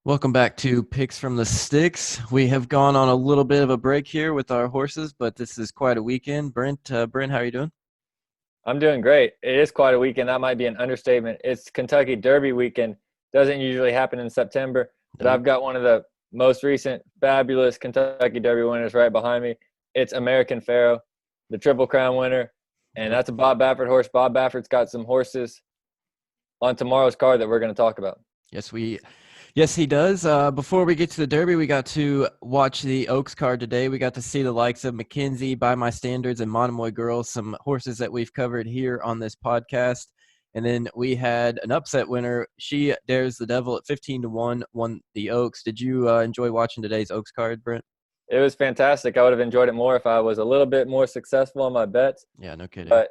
Welcome back to Picks from the Sticks. We have gone on a little bit of a break here with our horses, but this is quite a weekend. Brent, how are you doing? I'm doing great. It is quite a weekend. That might be an understatement. It's Kentucky Derby weekend. Doesn't usually happen in September, but Nope. I've got one of the most recent fabulous Kentucky Derby winners right behind me. It's American Pharoah, the Triple Crown winner, and Yep. that's a Bob Baffert horse. Bob Baffert's got some horses on tomorrow's card that we're going to talk about. Yes, he does. Before we get to the Derby, we got to watch the Oaks card today. We got to see the likes of McKenzie, By My Standards, and Monomoy Girls, some horses that we've covered here on this podcast. And then we had an upset winner. She Dares the Devil at 15-1, won the Oaks. Did you enjoy watching today's Oaks card, Brent? It was fantastic. I would have enjoyed it more if I was a little bit more successful on my bets. Yeah, no kidding. But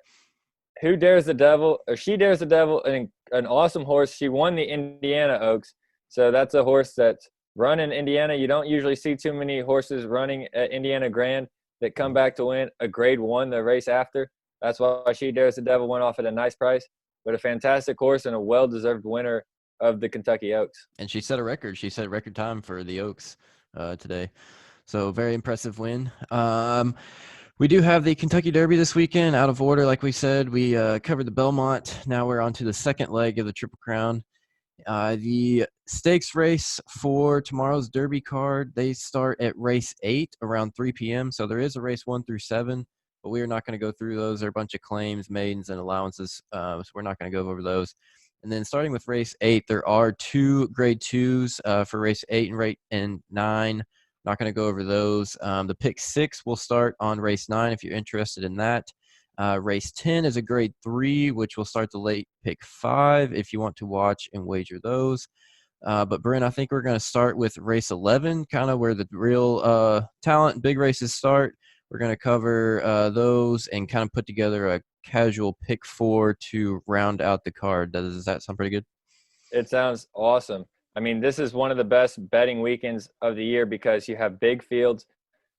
Who Dares the Devil, or She Dares the Devil, an awesome horse. She won the Indiana Oaks. So that's a horse that's run in Indiana. You don't usually see too many horses running at Indiana Grand that come back to win a grade one the race after. That's why She Dares the Devil went off at a nice price, but a fantastic horse and a well-deserved winner of the Kentucky Oaks. And she set a record. She set a record time for the Oaks today. So very impressive win. We do have the Kentucky Derby this weekend. Out of order, like we said, we covered the Belmont. Now we're on to the second leg of the Triple Crown. The stakes race for tomorrow's Derby card, they start at race 8 around 3 p.m. So there is a race 1 through 7, but we are not going to go through those. There are a bunch of claims, maidens, and allowances, so we're not going to go over those. And then starting with race 8, there are two grade 2s for race 8 and 9. Not going to go over those. The pick 6 will start on race 9 if you're interested in that. Race 10 is a grade 3, which will start the late pick 5 if you want to watch and wager those. But Brent, I think we're going to start with race 11, kind of where the real talent big races start. We're going to cover those and kind of put together a casual pick 4 to round out the card. Does that sound pretty good? It sounds awesome. I mean, this is one of the best betting weekends of the year because you have big fields,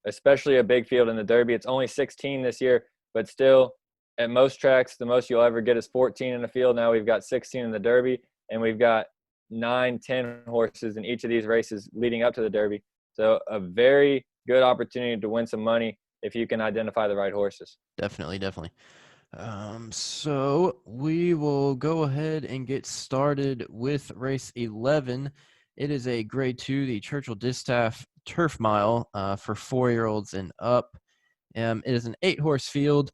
especially a big field in the Derby. It's only 16 this year, but still, at most tracks, the most you'll ever get is 14 in the field. Now we've got 16 in the Derby, and we've got 9, 10 horses in each of these races leading up to the Derby. So a very good opportunity to win some money if you can identify the right horses. Definitely. So we will go ahead and get started with race 11. It is a grade 2, the Churchill Distaff Turf Mile for 4-year-olds and up. It is an 8-horse field.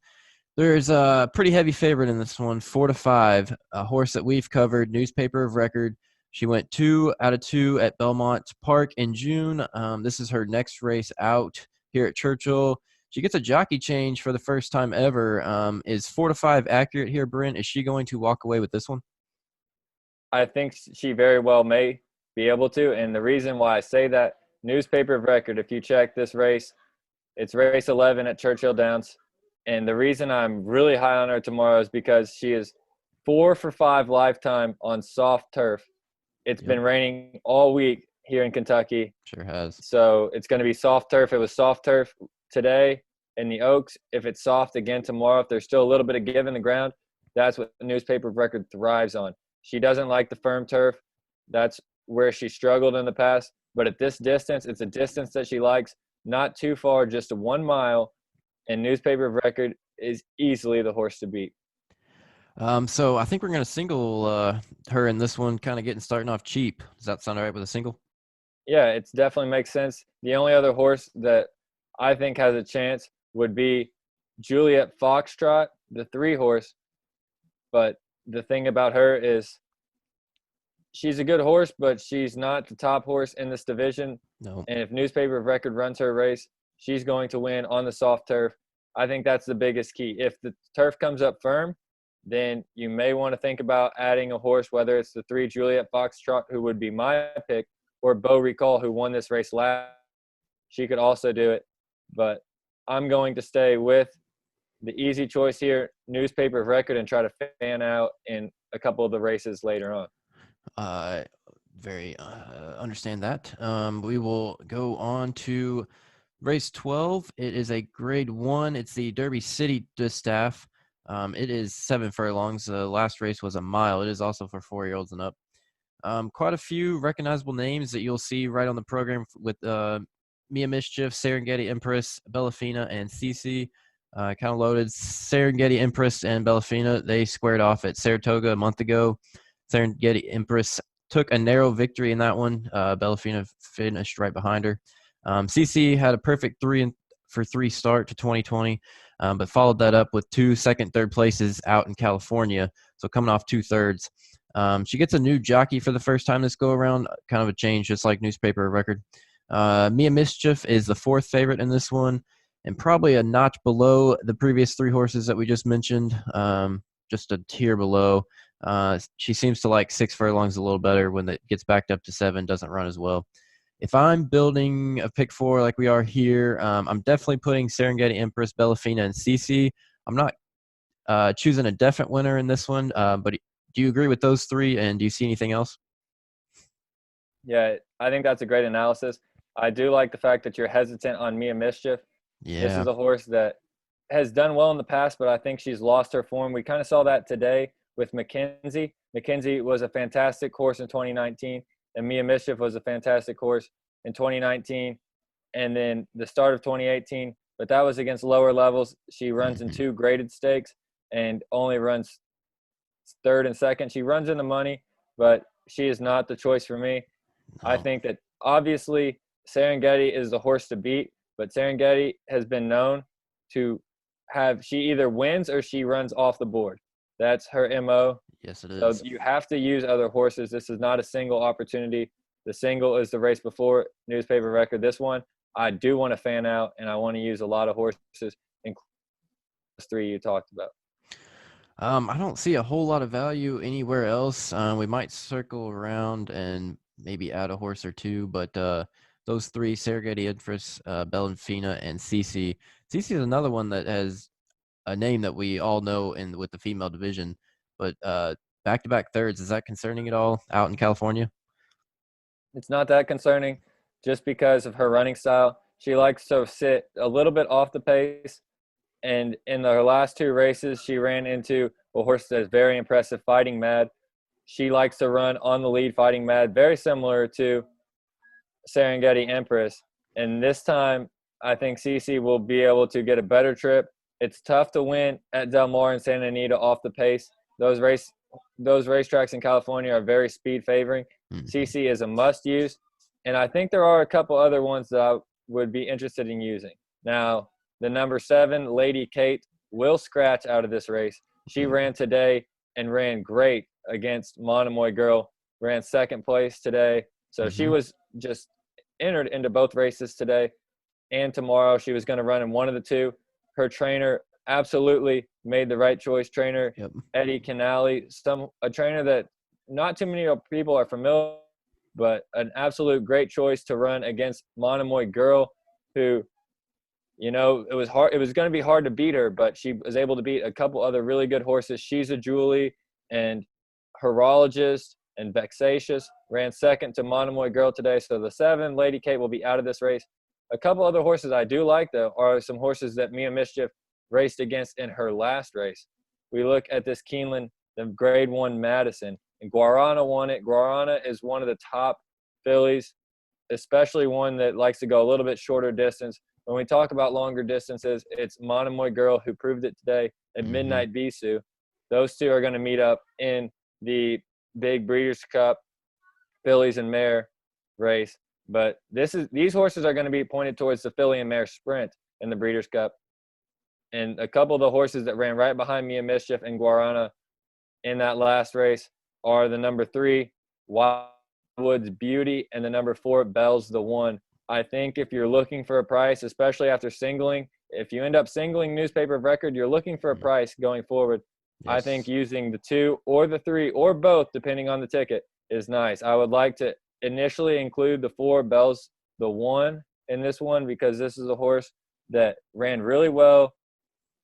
There's a pretty heavy favorite in this one, 4-5, a horse that we've covered, newspaper of record. She went 2 out of 2 at Belmont Park in June. This is her next race out here at Churchill. She gets a jockey change for the first time ever. Is 4-5 accurate here, Brent? Is she going to walk away with this one? I think she very well may be able to. And the reason why I say that, newspaper of record, if you check this race, it's race 11 at Churchill Downs. And the reason I'm really high on her tomorrow is because she is 4 for 5 lifetime on soft turf. It's Yep, been raining all week here in Kentucky. sure has. So it's going to be soft turf. It was soft turf today in the Oaks. If it's soft again tomorrow, if there's still a little bit of give in the ground, that's what the newspaper of record thrives on. She doesn't like the firm turf. That's where she struggled in the past. But at this distance, it's a distance that she likes, not too far, just 1 mile. And newspaper of record is easily the horse to beat. So I think we're going to single her in this one, kind of getting starting off cheap. Does that sound all right with a single? Yeah, it definitely makes sense. The only other horse that I think has a chance would be Juliet Foxtrot, the 3-horse. But the thing about her is she's a good horse, but she's not the top horse in this division. No. And if newspaper of record runs her race, she's going to win on the soft turf. I think that's the biggest key. If the turf comes up firm, then you may want to think about adding a horse, whether it's the 3 Juliet Foxtrot, who would be my pick, or Beau Recall, who won this race last. She could also do it. But I'm going to stay with the easy choice here, newspaper of record, and try to fan out in a couple of the races later on. Uh, very understand that. We will go on to race 12. It is a grade 1. It's the Derby City Distaff. It is 7 furlongs. The last race was a mile. It is also for 4-year-olds and up. Quite a few recognizable names that you'll see right on the program with Mia Mischief, Serengeti Empress, Bellafina, and Cece. Kind of loaded. Serengeti Empress and Bellafina, they squared off at Saratoga a month ago. Serengeti Empress took a narrow victory in that one. Bellafina finished right behind her. Cece had a perfect 3-for-3 start to 2020, but followed that up with 2 second, third places out in California. So coming off 2/3. She gets a new jockey for the first time this go around, kind of a change, just like newspaper record. Mia Mischief is the 4th favorite in this one, and probably a notch below the previous 3 horses that we just mentioned, just a tier below. She seems to like 6 furlongs a little better when it gets backed up to 7, doesn't run as well. If I'm building a pick 4 like we are here, I'm definitely putting Serengeti Empress, Bellafina, and Cece. I'm not choosing a definite winner in this one, but do you agree with those 3, and do you see anything else? Yeah, I think that's a great analysis. I do like the fact that you're hesitant on Mia Mischief. This Yeah. is a horse that has done well in the past, but I think she's lost her form. We kind of saw that today with McKenzie. McKenzie was a fantastic horse in 2019, and Mia Mischief was a fantastic horse in 2019, and then the start of 2018. But that was against lower levels. She runs in 2 graded stakes and only runs 3rd and 2nd. She runs in the money, but she is not the choice for me. I No. think that obviously Serengeti is the horse to beat, but Serengeti has been known to she either wins or she runs off the board. That's her MO. Yes, it So is. you have to use other horses. This is not a single opportunity. The single is the race before newspaper record. This one, I do want to fan out, and I want to use a lot of horses, including those 3 you talked about. I don't see a whole lot of value anywhere else. We might circle around and maybe add a horse or 2, but those 3, Serengeti Empress, Bellafina, and Cece. Cece is another one that has a name that we all know with the female division, but back-to-back thirds, is that concerning at all out in California? It's not that concerning just because of her running style. She likes to sit a little bit off the pace. And in her last 2 races, she ran into a horse that is very impressive, Fighting Mad. She likes to run on the lead, Fighting Mad, very similar to Serengeti Empress. And this time, I think Cece will be able to get a better trip. It's tough to win at Del Mar and Santa Anita off the pace. Those racetracks in California are very speed favoring. CC is a must use, and I think there are a couple other ones that I would be interested in using. Now, the number 7, Lady Kate, will scratch out of this race. She ran today and ran great against Monomoy Girl, ran 2nd place today. So she was just entered into both races today and tomorrow. She was going to run in one of the 2. Her trainer absolutely made the right choice. Trainer Eddie Canali, a trainer that not too many people are familiar, but an absolute great choice to run against Monomoy Girl, who, it was hard. It was going to be hard to beat her, but she was able to beat a couple other really good horses. She's a Julie and Horologist and Vexatious ran 2nd to Monomoy Girl today. So the 7, Lady Kate, will be out of this race. A couple other horses I do like, though, are some horses that Mia Mischief raced against in her last race. We look at this Keeneland, the Grade 1 Madison, and Guarana won it. Guarana is one of the top fillies, especially one that likes to go a little bit shorter distance. When we talk about longer distances, it's Monomoy Girl, who proved it today, and Midnight Bisou. Those 2 are going to meet up in the big Breeders' Cup fillies and mare race. But these horses are going to be pointed towards the filly and mare sprint in the Breeders' Cup. And a couple of the horses that ran right behind Mia Mischief and Guarana in that last race are the number 3, Wildwood's Beauty, and the number 4, Bell's the One. I think if you're looking for a price, especially after singling, if you end up singling newspaper of record, you're looking for a price going forward. Yes. I think using the 2 or the 3 or both, depending on the ticket, is nice. I would like to initially include the 4, Bell's the One, in this one, because this is a horse that ran really well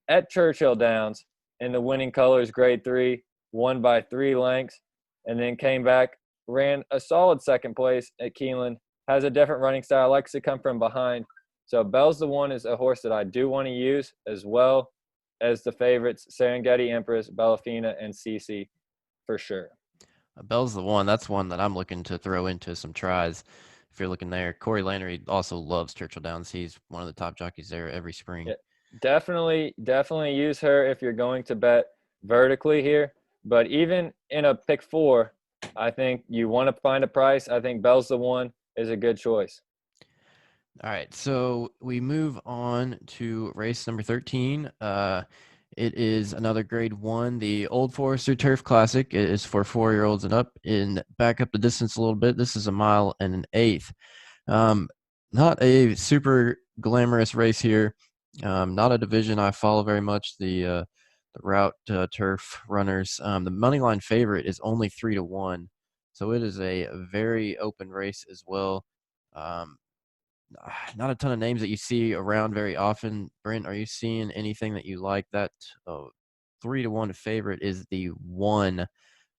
at Churchill Downs in the winning colors Grade 3, won by 3 lengths, and then came back, ran a solid 2nd place at Keeneland, has a different running style, likes to come from behind. So Bell's the One is a horse that I do want to use, as well as the favorites, Serengeti Empress, Bellafina, and Cece, for sure. Bell's the one. That's one that I'm looking to throw into some tries. If you're looking there, Corey Landry also loves Churchill Downs. He's one of the top jockeys there every spring. Yeah, definitely use her if you're going to bet vertically here. But even in a pick four, I think you want to find a price. I think Bell's the one is a good choice. All right, so we move on to race number 13. It is another Grade 1, the Old Forester Turf Classic. It is for 4-year-olds and up. In back up the distance a little bit, this is a mile and an eighth. Um, Not a super glamorous race here. Not a division I follow very much. The route turf runners. The money line favorite is only 3-1, so it is a very open race as well. Um, not a ton of names that you see around very often. Brent, are you seeing anything that you like? That 3-1 favorite is the one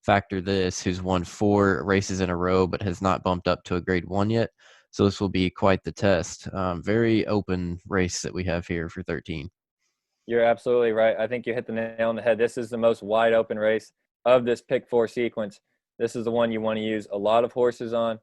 factor this who's won 4 races in a row but has not bumped up to a Grade 1 yet. So this will be quite the test. Very open race that we have here for 13. You're absolutely right. I think you hit the nail on the head. This is the most wide open race of this pick four sequence. This is the one you want to use a lot of horses on,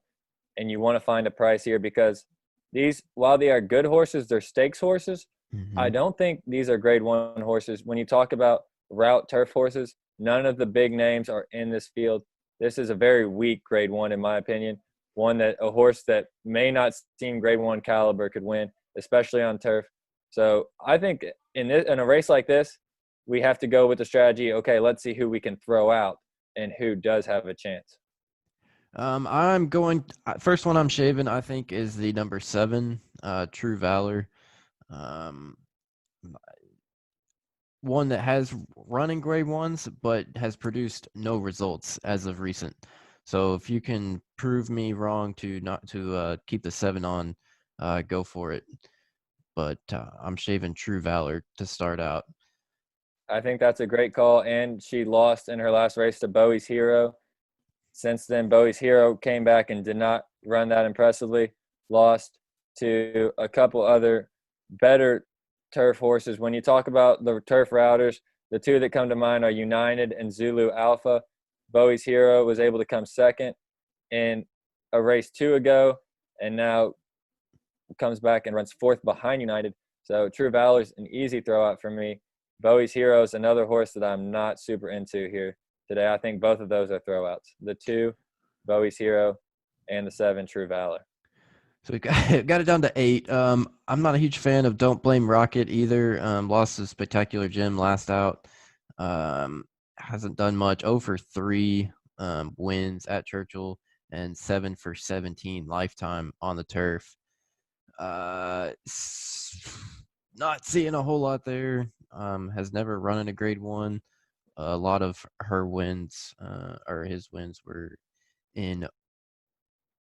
and you want to find a price here because these, while they are good horses, they're stakes horses. I Mm-hmm. don't think these are Grade 1 horses. When you talk about route turf horses, none of the big names are in this field. This is a very weak Grade 1, in my opinion. One that a horse that may not seem Grade 1 caliber could win, especially on turf. So I think in a race like this, we have to go with the strategy. Okay, let's see who we can throw out and who does have a chance. I'm going first one I'm shaving. I think is the number 7, True Valor. Um, One that has run in Grade 1s, but has produced no results as of recent. So if you can prove me wrong to not to keep the 7 on, go for it. But I'm shaving True Valor to start out. I think that's a great call. And she lost in her last race to Bowie's Hero. Since then, Bowie's Hero came back and did not run that impressively, lost to a couple other better turf horses. When you talk about the turf routers, the two that come to mind are United and Zulu Alpha. Bowie's Hero was able to come second in a race 2 ago, and now comes back and runs fourth behind United. So True Valor's an easy throw out for me. Bowie's Hero is another horse that I'm not super into here today. I think both of those are throwouts. The 2, Bowie's Hero, and the 7, True Valor. So we got it down to 8. I'm not a huge fan of Don't Blame Rocket either. Lost to Spectacular Jim last out. Hasn't done much. 0 for 3 wins at Churchill and 7 for 17 lifetime on the turf. Not seeing a whole lot there. Has never run in a Grade 1. A lot of her wins, or his wins, were in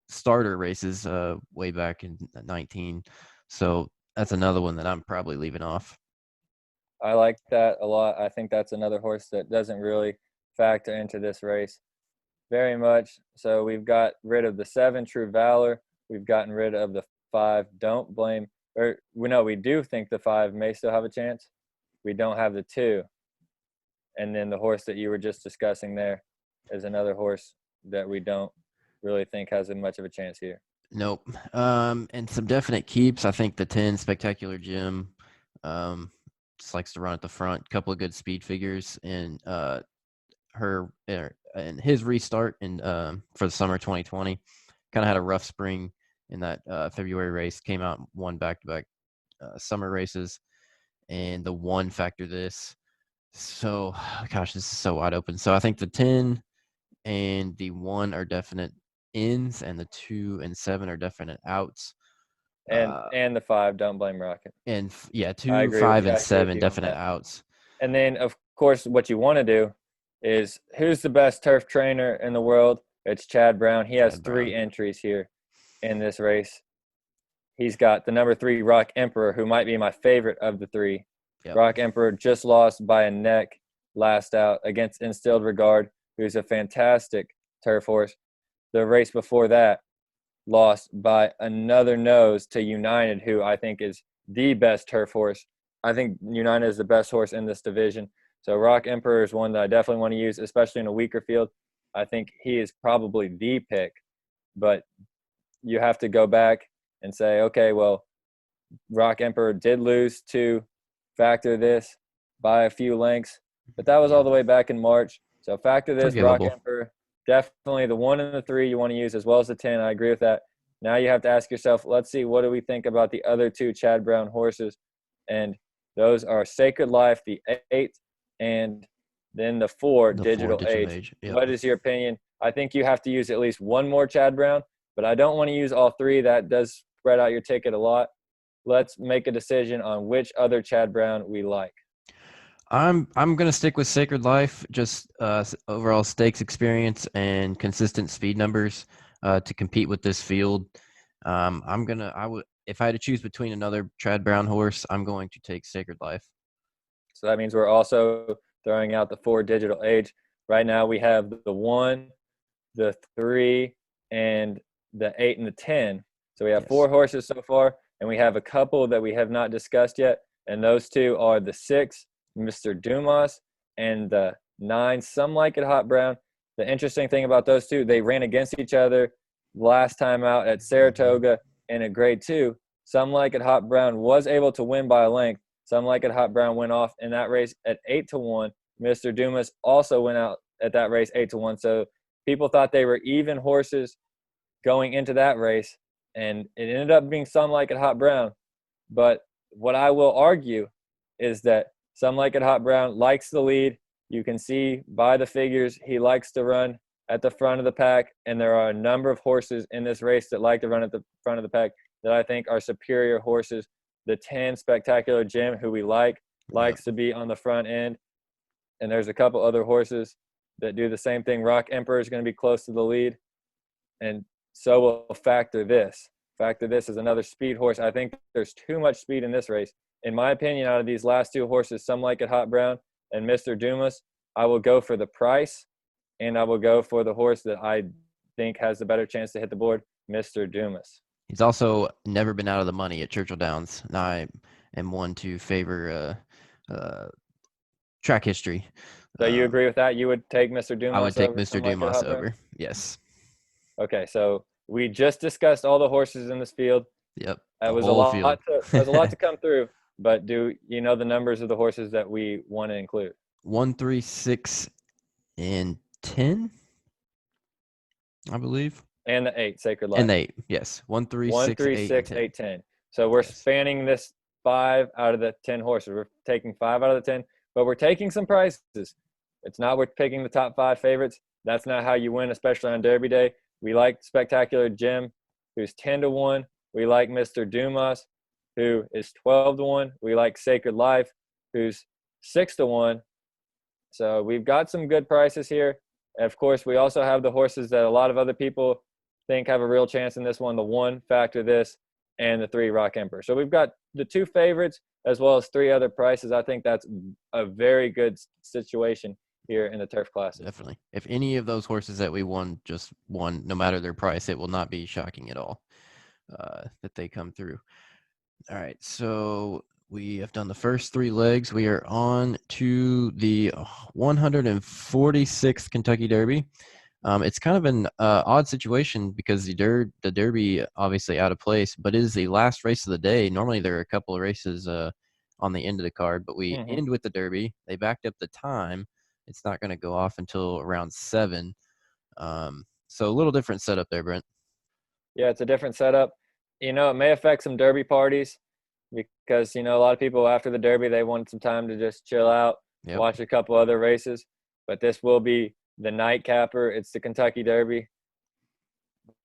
starter races way back in 19. So that's another one that I'm probably leaving off. I like that a lot. I think that's another horse that doesn't really factor into this race very much. So we've got rid of the 7, True Valor. We've gotten rid of the 5, Don't Blame. Or we do think the 5 may still have a chance. We don't have the 2. And then the horse that you were just discussing there is another horse that we don't really think has much of a chance here. Nope. And some definite keeps. I think the 10 Spectacular Jim just likes to run at the front. Couple of good speed figures, and and his restart in for the summer 2020 kind of had a rough spring in that February race. Came out and won back-to-back summer races, and the 1 factor this. So, gosh, this is so wide open. So I think the 10 and the 1 are definite ins, and the 2 and 7 are definite outs. And the 5, Don't Blame Rocket. And yeah, I 2, agree with 5, you. I and agree with 7 you on definite that. outs. And then, of course, what you want to do is who's the best turf trainer in the world? It's Chad Brown. He has Chad 3 Brown. entries here in this race. He's got the number 3, Rock Emperor, who might be my favorite of the 3. Yep. Rock Emperor just lost by a neck last out against Instilled Regard, who's a fantastic turf horse. The race before that lost by another nose to United, who I think is the best turf horse. I think United is the best horse in this division. So Rock Emperor is one that I definitely want to use, especially in a weaker field. I think he is probably the pick, but you have to go back and say, okay, well, Rock Emperor did lose to Factor This by a few lengths, but that was Yeah, all the way back in March. So Factor This, Rock forgivable. Emperor, definitely the 1 and the 3 you want to use, as well as the 10. I agree with that. Now you have to ask yourself, let's see, what do we think about the other 2 Chad Brown horses? And those are Sacred Life, the 8, and then the 4, The 4 Digital digital Age. age. Yep. What is your opinion? I think you have to use at least one more Chad Brown, but I don't want to use all 3. That does spread out your ticket a lot. Let's make a decision on which other Chad Brown we like. I'm gonna stick with Sacred Life. Just overall stakes experience and consistent speed numbers to compete with this field. I would if I had to choose between another Chad Brown horse, I'm going to take Sacred Life. So that means we're also throwing out the 4 Digital Age. Right now we have the 1, the 3, and the 8 and the 10. So we have Yes. 4 horses so far, and we have a couple that we have not discussed yet. And those 2 are the 6, Mr. Dumas, and the 9, Some Like It Hot Brown. The interesting thing about those 2, they ran against each other last time out at Saratoga in a grade 2. Some Like It Hot Brown was able to win by a length. Some Like It Hot Brown went off in that race at 8-1. Mr. Dumas also went out at that race 8-1. So people thought they were even horses going into that race, and it ended up being Some Like It Hot Brown. But what I will argue is that Some Like It Hot Brown likes the lead. You can see by the figures he likes to run at the front of the pack, and there are a number of horses in this race that like to run at the front of the pack that I think are superior horses. The 10, Spectacular Jim, who we likes Yep. to be on the front end, and there's a couple other horses that do the same thing. Rock Emperor is going to be close to the lead, and so will Factor This. Factor This is another speed horse. I think there's too much speed in this race. In my opinion, out of these last 2 horses, Some Like It Hot Brown and Mr. Dumas, I will go for the price, and I will go for the horse that I think has the better chance to hit the board, Mr. Dumas. He's also never been out of the money at Churchill Downs, and I am one to favor track history. So you agree with that? You would take Mr. I would Dumas take over Mr. Some Like It Dumas Hot Brown? over. Yes. Okay, so we just discussed all the horses in this field. Yep. It The was whole field. a lot to come through, but do you know the numbers of the horses that we want to include? 1, 3, 6, and 10, I believe. And the 8, Sacred Life. And 8, yes. 1, 3, 1, 6, 3, 8, 6, and 10. 8, 10. So we're Yes. spanning this 5 out of the 10 horses. We're taking 5 out of the 10, but we're taking some prices. It's not we're picking the top 5 favorites. That's not how you win, especially on Derby Day. We like Spectacular Jim, who's 10-1. We like Mr. Dumas, who is 12-1. We like Sacred Life, who's 6-1. So we've got some good prices here. And of course, we also have the horses that a lot of other people think have a real chance in this one, the 1, Factor This, and the 3, Rock Emperor. So we've got the 2 favorites as well as 3 other prices. I think that's a very good situation here in the Turf Classic. Definitely. If any of those horses that we won just won, no matter their price, it will not be shocking at all that they come through. All right, so we have done the first 3 legs. We are on to the 146th Kentucky Derby. It's kind of an odd situation because the Derby obviously out of place, but it is the last race of the day. Normally there are a couple of races on the end of the card, but we end with the Derby. They backed up the time. It's not going to go off until around 7. So a little different setup there, Brent. Yeah, it's a different setup. It may affect some Derby parties because, a lot of people after the Derby, they want some time to just chill out, Yep. watch a couple other races. But this will be the nightcapper. It's the Kentucky Derby.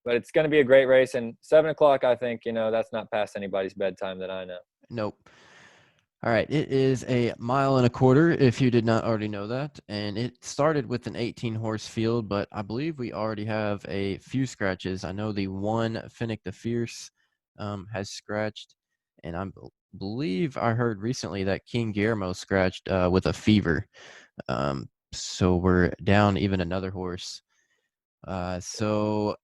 But it's going to be a great race. And 7 o'clock, I think, that's not past anybody's bedtime that I know. Nope. All right, it is a 1.25 miles, if you did not already know that. And it started with an 18-horse field, but I believe we already have a few scratches. I know the 1, Finnick the Fierce, has scratched. And I believe I heard recently that King Guillermo scratched with a fever. So we're down even another horse. So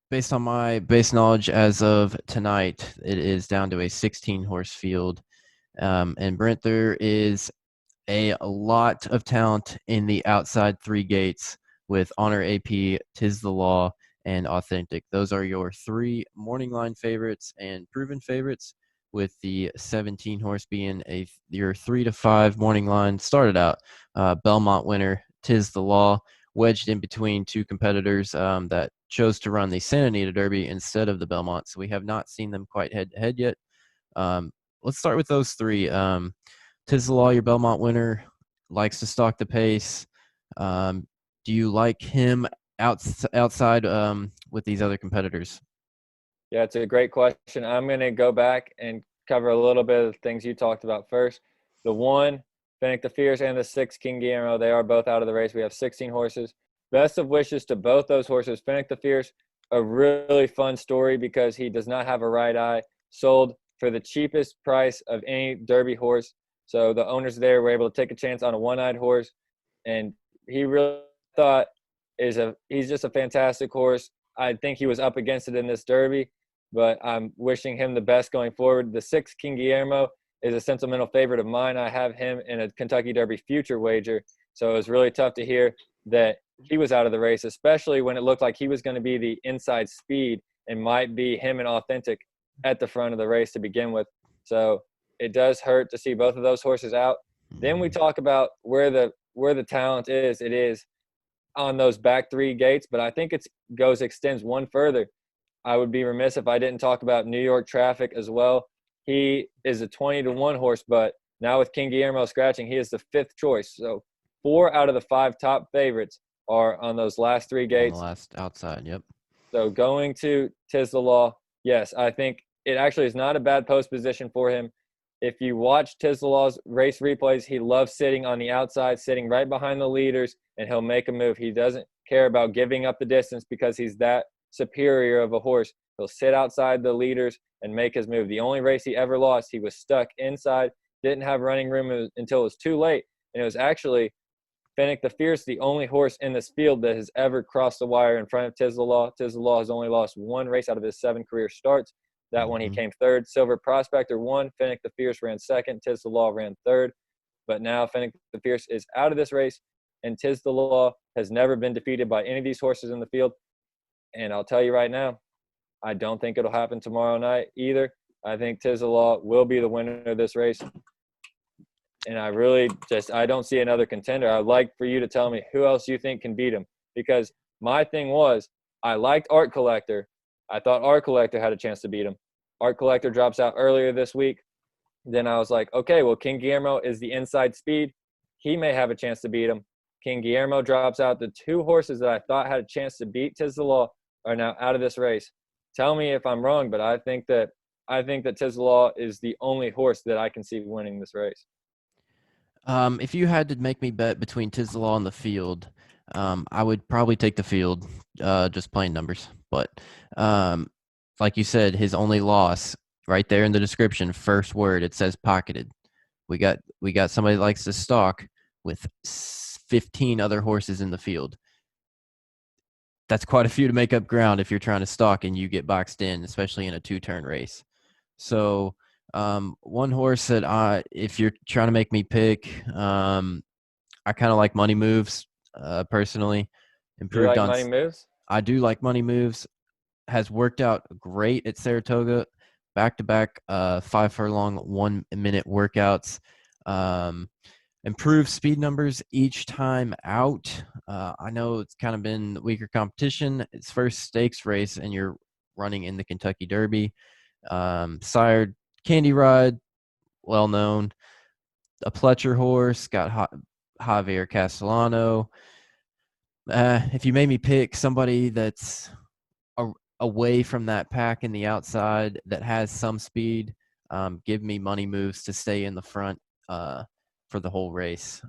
based on my base knowledge as of tonight, it is down to a 16-horse field. And Brent, there is a lot of talent in the outside 3 gates with Honor AP, Tis the Law, and Authentic. Those are your 3 morning line favorites and proven favorites, with the 17 horse being your 3 to 5 morning line. Started out Belmont winner, Tis the Law, wedged in between 2 competitors that chose to run the Santa Anita Derby instead of the Belmont. So we have not seen them quite head to head yet. Let's start with those 3. Tis the Law, your Belmont winner, likes to stalk the pace. Do you like him outside with these other competitors? Yeah, it's a great question. I'm going to go back and cover a little bit of the things you talked about first. The 1, Fennec the Fierce, and the 6, King Guillermo, they are both out of the race. We have 16 horses. Best of wishes to both those horses. Fennec the Fierce, a really fun story because he does not have a right eye. Sold for the cheapest price of any Derby horse. So the owners there were able to take a chance on a one-eyed horse, and he really thought he's just a fantastic horse. I think he was up against it in this Derby, but I'm wishing him the best going forward. The 6, King Guillermo, is a sentimental favorite of mine. I have him in a Kentucky Derby future wager, so it was really tough to hear that he was out of the race, especially when it looked like he was going to be the inside speed and might be him and Authentic at the front of the race to begin with. So it does hurt to see both of those horses out. Then we talk about where the talent is. It is on those back 3 gates, but I think extends one further. I would be remiss if I didn't talk about New York Traffic as well. He is a 20-1 horse, but now with King Guillermo scratching, he is the 5th choice. So 4 out of the 5 top favorites are on those last 3 gates. On the last outside, yep. So going to Tis the Law, yes, I think it actually is not a bad post position for him. If you watch Tis the Law's race replays, he loves sitting on the outside, sitting right behind the leaders, and he'll make a move. He doesn't care about giving up the distance because he's that superior of a horse. He'll sit outside the leaders and make his move. The only race he ever lost, he was stuck inside, didn't have running room until it was too late. And it was actually Fennec the Fierce, the only horse in this field that has ever crossed the wire in front of Tis the Law. Tis the Law has only lost 1 race out of his 7 career starts. That one he came 3rd. Silver Prospector won. Fennec the Fierce ran 2nd. Tis the Law ran 3rd. But now Fennec the Fierce is out of this race, and Tis the Law has never been defeated by any of these horses in the field. And I'll tell you right now, I don't think it'll happen tomorrow night either. I think Tis the Law will be the winner of this race. And I don't see another contender. I'd like for you to tell me who else you think can beat him. Because my thing was, I liked Art Collector. I thought Art Collector had a chance to beat him. Art Collector drops out earlier this week. Then I was like, okay, well, King Guillermo is the inside speed. He may have a chance to beat him. King Guillermo drops out. The 2 horses that I thought had a chance to beat Tis the Law are now out of this race. Tell me if I'm wrong, but I think that Tis the Law is the only horse that I can see winning this race. If you had to make me bet between Tis the Law and the field, I would probably take the field, just plain numbers. But like you said, his only loss right there in the description, first word, it says pocketed. We got somebody that likes to stalk with 15 other horses in the field. That's quite a few to make up ground if you're trying to stalk and you get boxed in, especially in a 2-turn race. So one horse that if you're trying to make me pick, I kind of like Money Moves personally. You like Money Moves? I do like Money Moves. Has worked out great at Saratoga, back-to-back 5 furlong 1 minute workouts. Improved speed numbers each time out. I know it's kind of been weaker competition. It's first stakes race, and you're running in the Kentucky Derby. Sired Candy Ride, well known. A Pletcher horse, got Javier Castellano. If you made me pick somebody that's away from that pack in the outside that has some speed, give me Money Moves to stay in the front for the whole race.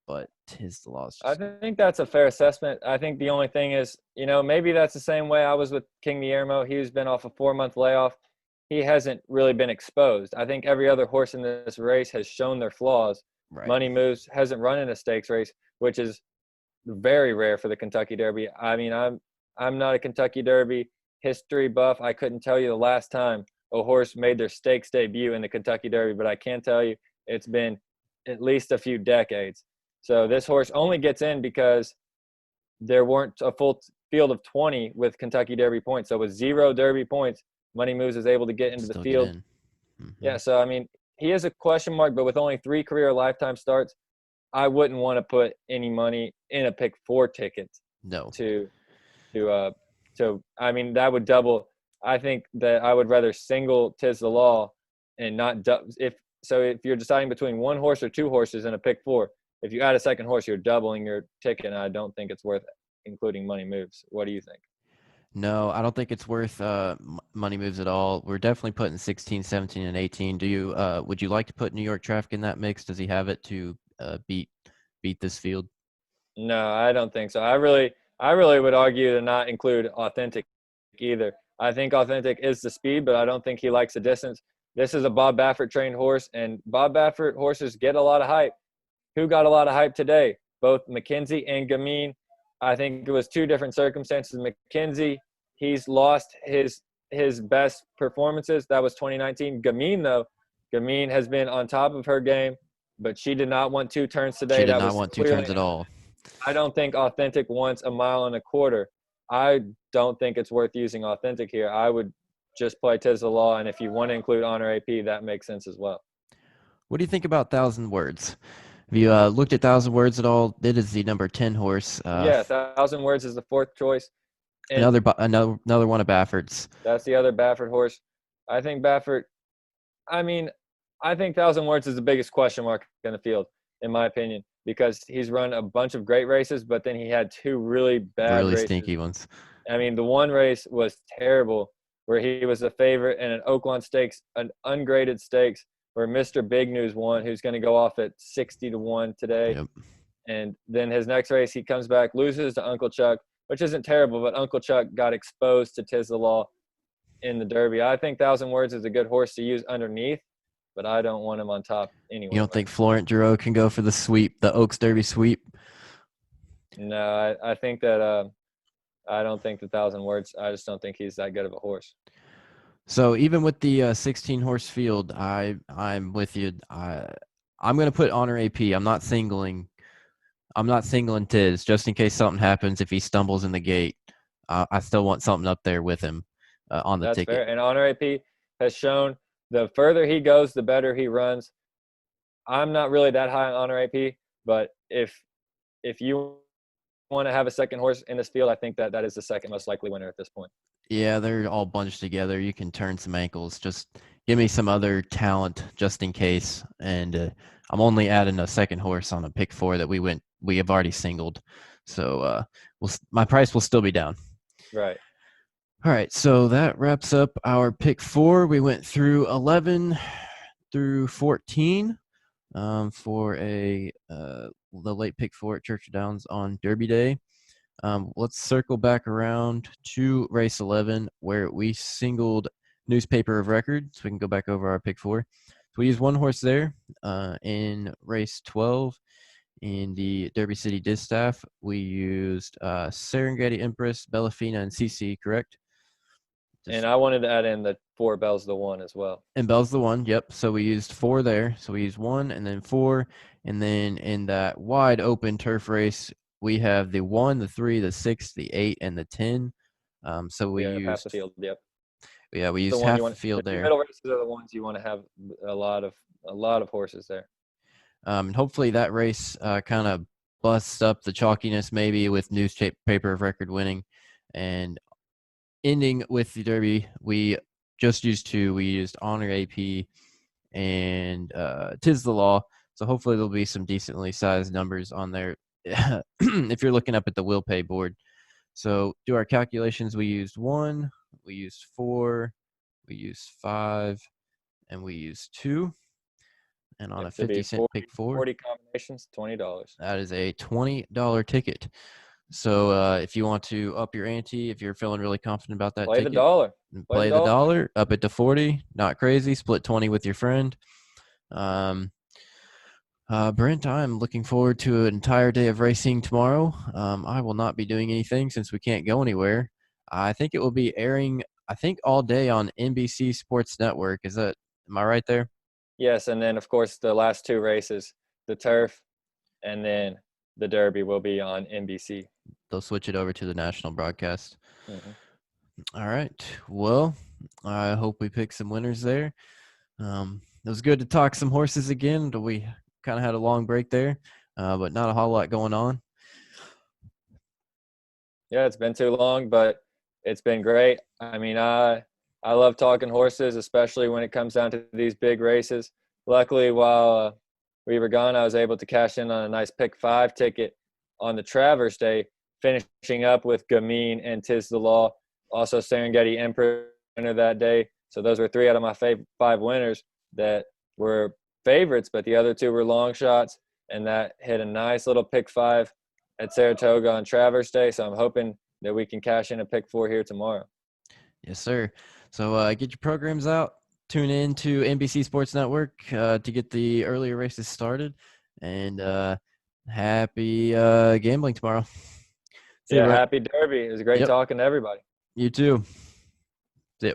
But Tis the Law. I think that's a fair assessment. I think the only thing is, maybe that's the same way I was with King Guillermo. He's been off a 4-month layoff. He hasn't really been exposed. I think every other horse in this race has shown their flaws. Right. Money Moves hasn't run in a stakes race, which is very rare for the Kentucky Derby. I mean, I'm not a Kentucky Derby history buff. I couldn't tell you the last time a horse made their stakes debut in the Kentucky Derby, but I can tell you it's been at least a few decades. So this horse only gets in because there weren't a full field of 20 with Kentucky Derby points. So with 0 Derby points, Money Moves is able to get into the Still get field. in. Mm-hmm. Yeah, so I mean, he is a question mark, but with only 3 career lifetime starts, I wouldn't want to put any money in a pick 4 ticket No. to I mean, that would double. I think that I would rather single Tiz the Law and not if you're deciding between 1 horse or 2 horses in a pick 4, if you add a second horse, you're doubling your ticket, and I don't think it's worth including Money Moves. What do you think? No, I don't think it's worth Money Moves at all. We're definitely putting 16, 17, and 18. Would you like to put New York Traffic in that mix? Does he have it to beat this field? No, I don't think so. I really would argue to not include Authentic either. I think Authentic is the speed, but I don't think he likes the distance. This is a Bob Baffert trained horse, and Bob Baffert horses get a lot of hype. Who got a lot of hype today? Both McKenzie and Gamine. I think it was 2 different circumstances. McKenzie, he's lost his best performances. That was 2019. Gamine, though, Gamine has been on top of her game, but she did not want 2 turns She today. did That not was want 2 turns clearly at all. I don't think Authentic wants a mile and a quarter. I don't think it's worth using Authentic here. I would just play Tiz the Law, and if you want to include Honor AP, that makes sense as well. What do you think about 1,000 Words? Have you looked at 1,000 Words at all? It is the number 10 horse. Yeah, 1,000 Words is the 4th choice, and Another one of Baffert's. that's the other Baffert horse. I think Baffert. I mean, I think 1,000 Words is the biggest question mark in the field, in my opinion, because he's run a bunch of great races, but then he had 2 really bad Really races. stinky ones. I mean, the one race was terrible where he was a favorite in an Oaklawn Stakes, an ungraded stakes, where Mr. Big News won, who's going to go off at 60-1 today. Yep. And then his next race, he comes back, loses to Uncle Chuck, which isn't terrible, but Uncle Chuck got exposed to Tiz the Law in the Derby. I think 1,000 Words is a good horse to use underneath, but I don't want him on top anywhere. You don't think Florent Giroux can go for the sweep, the Oaks Derby sweep? No, I think that I don't think the 1,000 Words. I just don't think he's that good of a horse. So even with the 16 horse field, I'm with you. I'm going to put Honor AP. I'm not singling Tiz just in case something happens. If he stumbles in the gate, I still want something up there with him on the That's ticket. fair. And Honor AP has shown the further he goes, the better he runs. I'm not really that high on Honor AP, but if you want to have a second horse in this field, I think that is the second most likely winner at this point. Yeah, they're all bunched together. You can turn some ankles. Just give me some other talent just in case. And I'm only adding a second horse on a pick 4 that we have already singled. So my price will still be down. Right. All right, so that wraps up our pick 4. We went through 11 through 14 for the late pick 4 at Churchill Downs on Derby Day. Let's circle back around to race 11 where we singled Newspaper of Record. So we can go back over our pick 4. So we used 1 horse there in race 12. In the Derby City Distaff, we used Serengeti Empress, Bellafina, and CC, correct? And I wanted to add in the 4 Bells the 1 as well. And Bell's the 1, yep. So we used 4 there. So we used 1 and then 4. And then in that wide open turf race, we have the 1, the 3, the 6, the 8, and the 10. So we have used half the field. Yep. Yeah, we used half the field there. The middle races are the ones you want to have a lot of horses there. And hopefully that race kind of busts up the chalkiness maybe with Newspaper of Record winning. And ending with the Derby, we just used 2. We used Honor AP and Tiz the Law. So hopefully there'll be some decently sized numbers on there if you're looking up at the will pay board. So do our calculations. We used 1, we used 4, we used 5, and we used 2. And on a 50-cent pick 4, 40 combinations, $20. that is a $20 ticket. So if you want to up your ante, if you're feeling really confident about that Play ticket, the dollar. Play the dollar, up it to 40. Not crazy. Split 20 with your friend. Brent, I'm looking forward to an entire day of racing tomorrow. I will not be doing anything since we can't go anywhere. I think it will be airing, all day on NBC Sports Network. Am I right there? Yes, and then, of course, the last 2 races, the Turf and then the Derby will be on NBC. they'll switch it over to the national broadcast. Mhm. All right. Well, I hope we pick some winners there. It was good to talk some horses again. We kind of had a long break there, but not a whole lot going on. Yeah, it's been too long, but it's been great. I mean, I love talking horses, especially when it comes down to these big races. Luckily, while we were gone, I was able to cash in on a nice pick 5 ticket on the Traverse Day, finishing up with Gamine and Tis the Law. Also, Serengeti Emperor winner that day. So those were 3 out of my 5 winners that were favorites, but the other 2 were long shots, and that hit a nice little pick 5 at Saratoga on Traverse Day. So I'm hoping that we can cash in a pick 4 here tomorrow. Yes, sir. So get your programs out. Tune in to NBC Sports Network to get the earlier races started. And happy gambling tomorrow. See you, Yeah, Brent. happy Derby. It was great Yep. talking to everybody. You too. See ya.